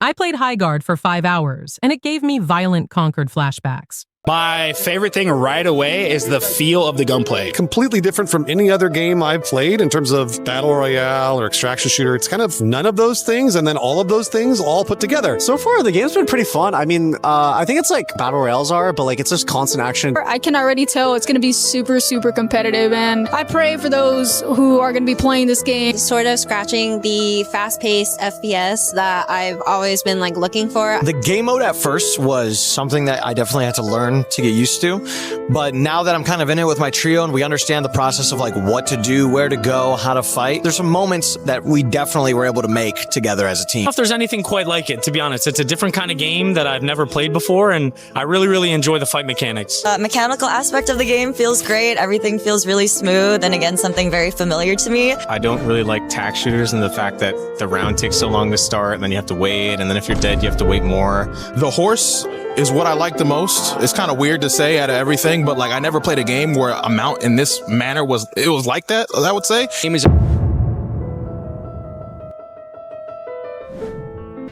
I played Highguard for 5 hours, and it gave me violent Concord flashbacks. My favorite thing right away is the feel of the gunplay. Completely different from any other game I've played in terms of battle royale or extraction shooter. It's kind of none of those things and then all of those things all put together. So far, the game's been pretty fun. I mean, I think it's like battle royales are, but like it's just constant action. I can already tell it's going to be super, super competitive, and I pray for those who are going to be playing this game. Sort of scratching the fast-paced FPS that I've always been like looking for. The game mode at first was something that I definitely had to learn to get used to, but now that I'm kind of in it with my trio and we understand the process of like what to do, where to go, how to fight, there's some moments that we definitely were able to make together as a team. I don't know if there's anything quite like it, to be honest. It's a different kind of game that I've never played before, and I really enjoy the fight mechanics. Mechanical aspect of the game feels great. Everything feels really smooth, and again, something very familiar to me. I don't really like tack shooters and the fact that the round takes so long to start, and then you have to wait, and then if you're dead, you have to wait more. The horse is what I like the most. It's kind of weird to say out of everything, but like I never played a game where a mount in this manner was like that, I would say.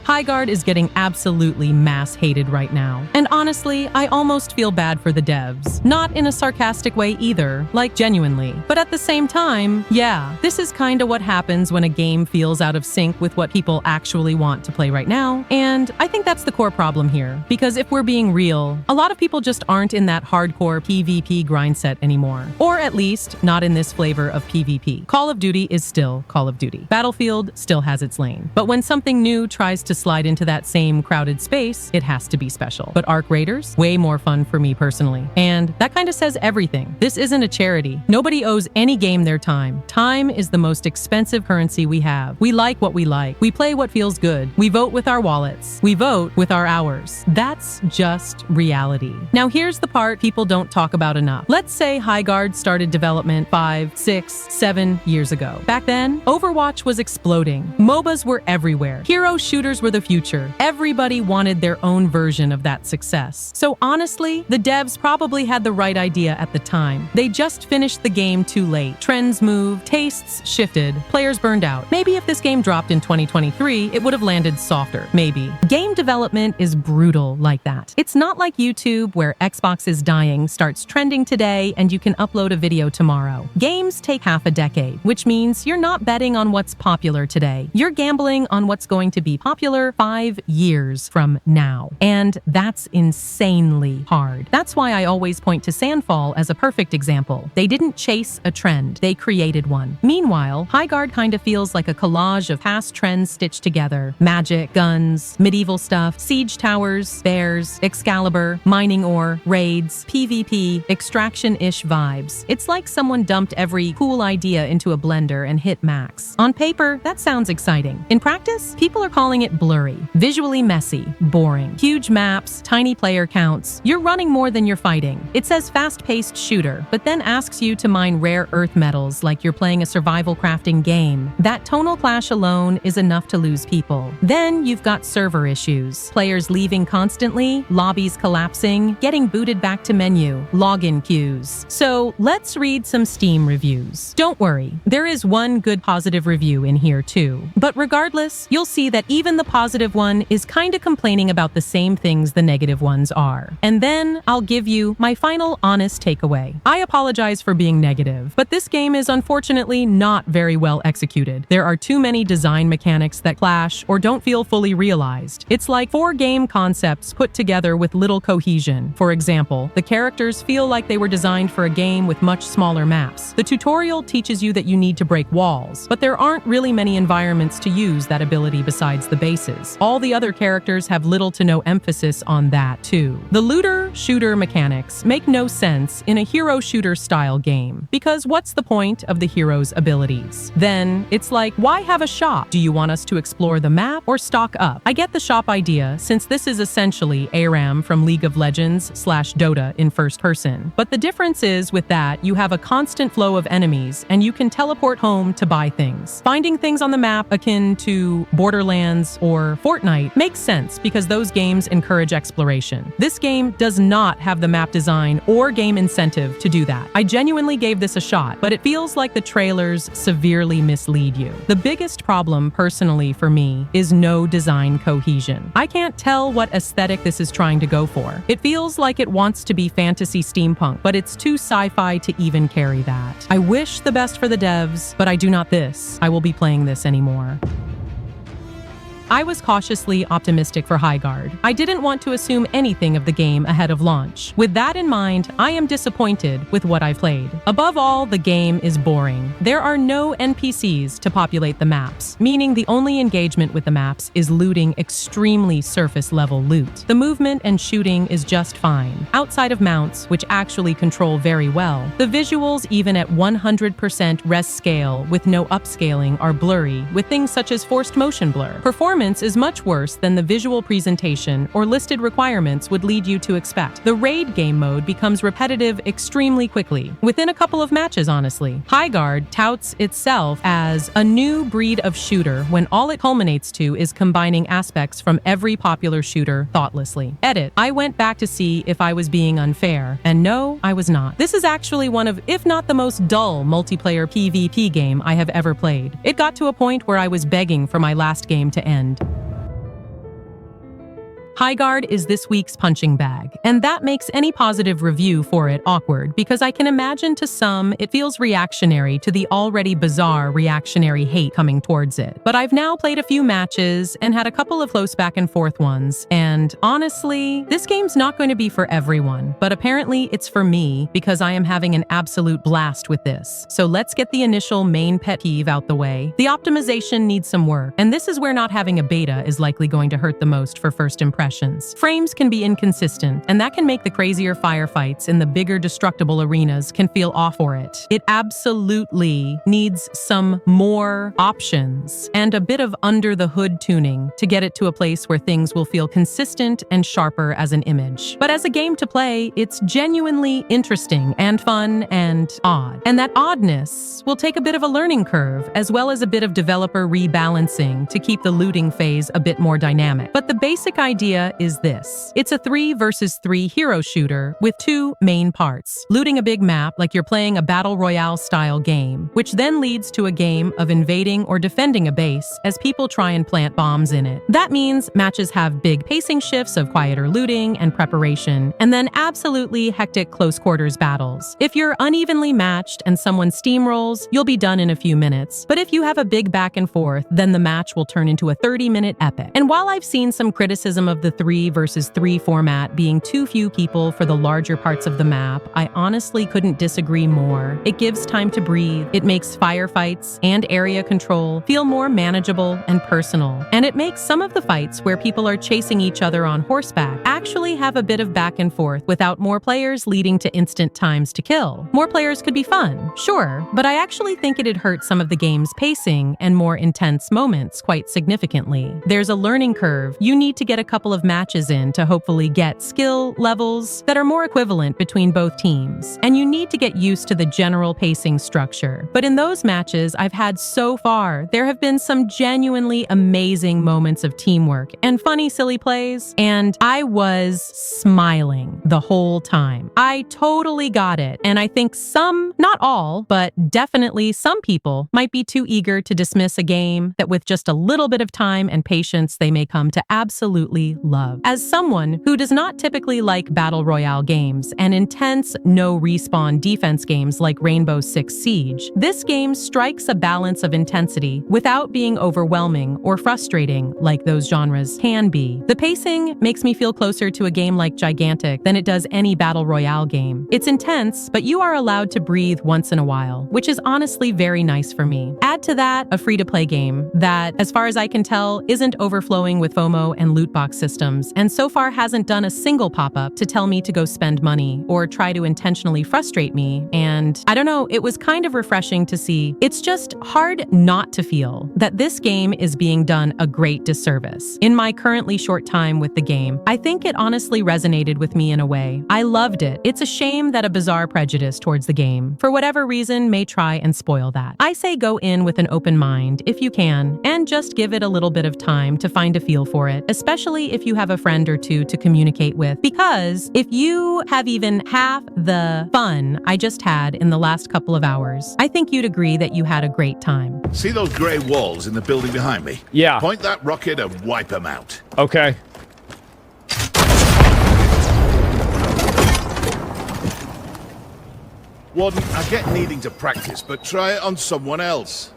Highguard is getting absolutely mass hated right now. And honestly, I almost feel bad for the devs. Not in a sarcastic way either, like genuinely. But at the same time, yeah, this is kinda what happens when a game feels out of sync with what people actually want to play right now. And I think that's the core problem here. Because if we're being real, a lot of people just aren't in that hardcore PvP grind set anymore. Or at least, not in this flavor of PvP. Call of Duty is still Call of Duty. Battlefield still has its lane. But when something new tries to slide into that same crowded space, it has to be special. But Arc Raiders, way more fun for me personally. And that kind of says everything. This isn't a charity. Nobody owes any game their time. Time is the most expensive currency we have. We like what we like. We play what feels good. We vote with our wallets. We vote with our hours. That's just reality. Now here's the part people don't talk about enough. Let's say Highguard started development 5, 6, 7 years ago. Back then, Overwatch was exploding. MOBAs were everywhere. Hero shooters were the future. Everybody wanted their own version of that success. So honestly, the devs probably had the right idea at the time. They just finished the game too late. Trends moved, tastes shifted, players burned out. Maybe if this game dropped in 2023, it would have landed softer. Maybe. Game development is brutal like that. It's not like YouTube where Xbox is dying starts trending today and you can upload a video tomorrow. Games take half a decade, which means you're not betting on what's popular today. You're gambling on what's going to be popular 5 years from now. And that's insanely hard. That's why I always point to Sandfall as a perfect example. They didn't chase a trend, they created one. Meanwhile, Highguard kind of feels like a collage of past trends stitched together. Magic, guns, medieval stuff, siege towers, bears, Excalibur, mining ore, raids, PvP, extraction-ish vibes. It's like someone dumped every cool idea into a blender and hit max. On paper, that sounds exciting. In practice, people are calling it blurry, visually messy, boring. Huge maps, tiny player counts. You're running more than you're fighting. It says fast-paced shooter, but then asks you to mine rare earth metals like you're playing a survival crafting game. That tonal clash alone is enough to lose people. Then you've got server issues. Players leaving constantly, lobbies collapsing, getting booted back to menu, login queues. So let's read some Steam reviews. Don't worry, there is one good positive review in here too. But regardless, you'll see that even the positive one is kinda complaining about the same things the negative ones are. And then I'll give you my final honest takeaway. I apologize for being negative, but this game is unfortunately not very well executed. There are too many design mechanics that clash or don't feel fully realized. It's like 4 game concepts put together with little cohesion. For example, the characters feel like they were designed for a game with much smaller maps. The tutorial teaches you that you need to break walls, but there aren't really many environments to use that ability besides the bases. All the other characters have little to no emphasis on that too. The looter-shooter mechanics make no sense in a hero-shooter style game, because what's the point of the hero's abilities? Then it's like, why have a shop? Do you want us to explore the map or stock up? I get the shop idea, since this is essentially ARAM from League of Legends/Dota in first person. But the difference is with that, you have a constant flow of enemies and you can teleport home to buy things. Finding things on the map akin to Borderlands Roblox or Fortnite makes sense because those games encourage exploration. This game does not have the map design or game incentive to do that. I genuinely gave this a shot, but it feels like the trailers severely mislead you. The biggest problem, personally, for me, is no design cohesion. I can't tell what aesthetic this is trying to go for. It feels like it wants to be fantasy steampunk, but it's too sci-fi to even carry that. I wish the best for the devs, but I do not I will be playing this anymore. I was cautiously optimistic for Highguard. I didn't want to assume anything of the game ahead of launch. With that in mind, I am disappointed with what I played. Above all, the game is boring. There are no NPCs to populate the maps, meaning the only engagement with the maps is looting extremely surface-level loot. The movement and shooting is just fine. Outside of mounts, which actually control very well, the visuals, even at 100% res scale with no upscaling, are blurry, with things such as forced motion blur. Performance is much worse than the visual presentation or listed requirements would lead you to expect. The raid game mode becomes repetitive extremely quickly, within a couple of matches, honestly. Highguard touts itself as a new breed of shooter when all it culminates to is combining aspects from every popular shooter thoughtlessly. Edit. I went back to see if I was being unfair, and no, I was not. This is actually one of, if not the most dull multiplayer PvP game I have ever played. It got to a point where I was begging for my last game to end. Highguard is this week's punching bag, and that makes any positive review for it awkward because I can imagine to some it feels reactionary to the already bizarre reactionary hate coming towards it. But I've now played a few matches and had a couple of close back and forth ones, and honestly, this game's not going to be for everyone, but apparently it's for me because I am having an absolute blast with this. So let's get the initial main pet peeve out the way. The optimization needs some work, and this is where not having a beta is likely going to hurt the most for first impressions. Frames can be inconsistent, and that can make the crazier firefights in the bigger destructible arenas can feel off for it. It absolutely needs some more options and a bit of under-the-hood tuning to get it to a place where things will feel consistent and sharper as an image. But as a game to play, it's genuinely interesting and fun and odd. And that oddness will take a bit of a learning curve, as well as a bit of developer rebalancing to keep the looting phase a bit more dynamic. But the basic idea is this. It's a 3 versus 3 hero shooter with 2 main parts. Looting a big map like you're playing a battle royale style game, which then leads to a game of invading or defending a base as people try and plant bombs in it. That means matches have big pacing shifts of quieter looting and preparation, and then absolutely hectic close quarters battles. If you're unevenly matched and someone steamrolls, you'll be done in a few minutes. But if you have a big back and forth, then the match will turn into a 30-minute epic. And while I've seen some criticism of the 3 versus 3 format being too few people for the larger parts of the map, I honestly couldn't disagree more. It gives time to breathe, it makes firefights and area control feel more manageable and personal, and it makes some of the fights where people are chasing each other on horseback actually have a bit of back and forth without more players leading to instant times to kill. More players could be fun, sure, but I actually think it'd hurt some of the game's pacing and more intense moments quite significantly. There's a learning curve. You need to get a couple of matches in to hopefully get skill levels that are more equivalent between both teams, and you need to get used to the general pacing structure. But in those matches I've had so far, there have been some genuinely amazing moments of teamwork and funny silly plays, and I was smiling the whole time. I totally got it, and I think some, not all, but definitely some people might be too eager to dismiss a game that with just a little bit of time and patience they may come to absolutely love. As someone who does not typically like battle royale games and intense no-respawn defense games like Rainbow Six Siege, this game strikes a balance of intensity without being overwhelming or frustrating like those genres can be. The pacing makes me feel closer to a game like Gigantic than it does any battle royale game. It's intense, but you are allowed to breathe once in a while, which is honestly very nice for me. Add to that a free-to-play game that, as far as I can tell, isn't overflowing with FOMO and loot box systems systems, and so far hasn't done a single pop-up to tell me to go spend money or try to intentionally frustrate me. And I don't know, it was kind of refreshing to see. It's just hard not to feel that this game is being done a great disservice. In my currently short time with the game, I think it honestly resonated with me in a way. I loved it. It's a shame that a bizarre prejudice towards the game, for whatever reason, may try and spoil that. I say go in with an open mind if you can, and just give it a little bit of time to find a feel for it, especially if you have a friend or two to communicate with, because if you have even half the fun I just had in the last couple of hours, I think you'd agree that you had a great time. See those grey walls in the building behind me? Yeah. Point that rocket and wipe them out. Okay. Warden, I get needing to practice, but try it on someone else.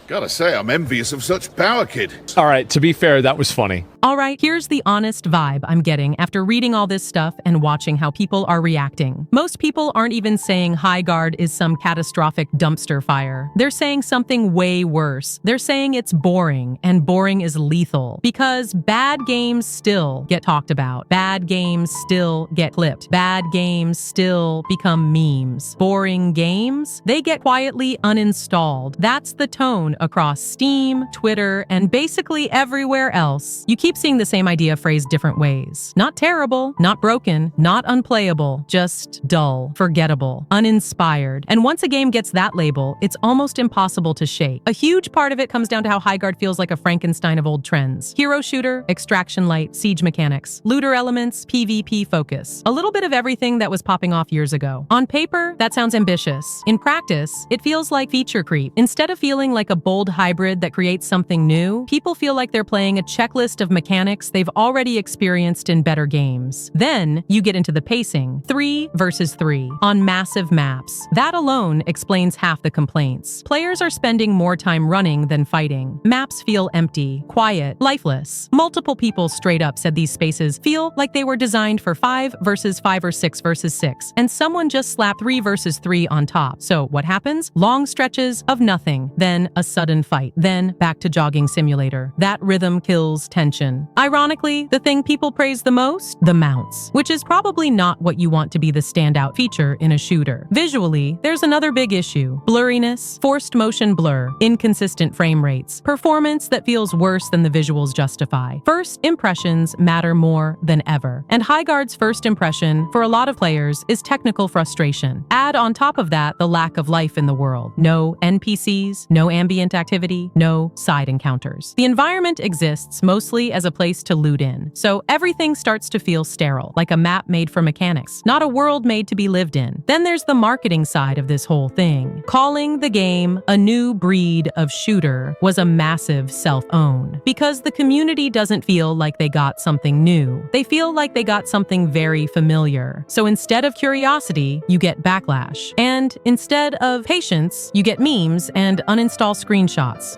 Gotta say, I'm envious of such power, kid. All right, to be fair, that was funny. All right, here's the honest vibe I'm getting after reading all this stuff and watching how people are reacting. Most people aren't even saying Highguard is some catastrophic dumpster fire. They're saying something way worse. They're saying it's boring, and boring is lethal. Because bad games still get talked about. Bad games still get clipped. Bad games still become memes. Boring games? They get quietly uninstalled. That's the tone across Steam, Twitter, and basically everywhere else. You keep seeing the same idea phrased different ways. Not terrible, not broken, not unplayable, just dull, forgettable, uninspired. And once a game gets that label, it's almost impossible to shake. A huge part of it comes down to how Highguard feels like a Frankenstein of old trends. Hero shooter, extraction light, siege mechanics, looter elements, PvP focus. A little bit of everything that was popping off years ago. On paper, that sounds ambitious. In practice, it feels like feature creep. Instead of feeling like a bold hybrid that creates something new, people feel like they're playing a checklist of mechanics they've already experienced in better games. Then you get into the pacing, 3 versus 3, on massive maps. That alone explains half the complaints. Players are spending more time running than fighting. Maps feel empty, quiet, lifeless. Multiple people straight up said these spaces feel like they were designed for 5 versus 5 or 6 versus 6, and someone just slapped 3 versus 3 on top. So what happens? Long stretches of nothing, then a sudden fight, then back to jogging simulator. That rhythm kills tension. Ironically, the thing people praise the most? The mounts, which is probably not what you want to be the standout feature in a shooter. Visually, there's another big issue. Blurriness, forced motion blur, inconsistent frame rates, performance that feels worse than the visuals justify. First impressions matter more than ever. And Highguard's first impression, for a lot of players, is technical frustration. Add on top of that the lack of life in the world. No NPCs, no ambient activity, no side encounters. The environment exists mostly as a place to loot in, so everything starts to feel sterile, like a map made for mechanics, not a world made to be lived in. Then there's the marketing side of this whole thing. Calling the game a new breed of shooter was a massive self-own, because the community doesn't feel like they got something new. They feel like they got something very familiar. So instead of curiosity, you get backlash. And instead of patience, you get memes and uninstall screenshots.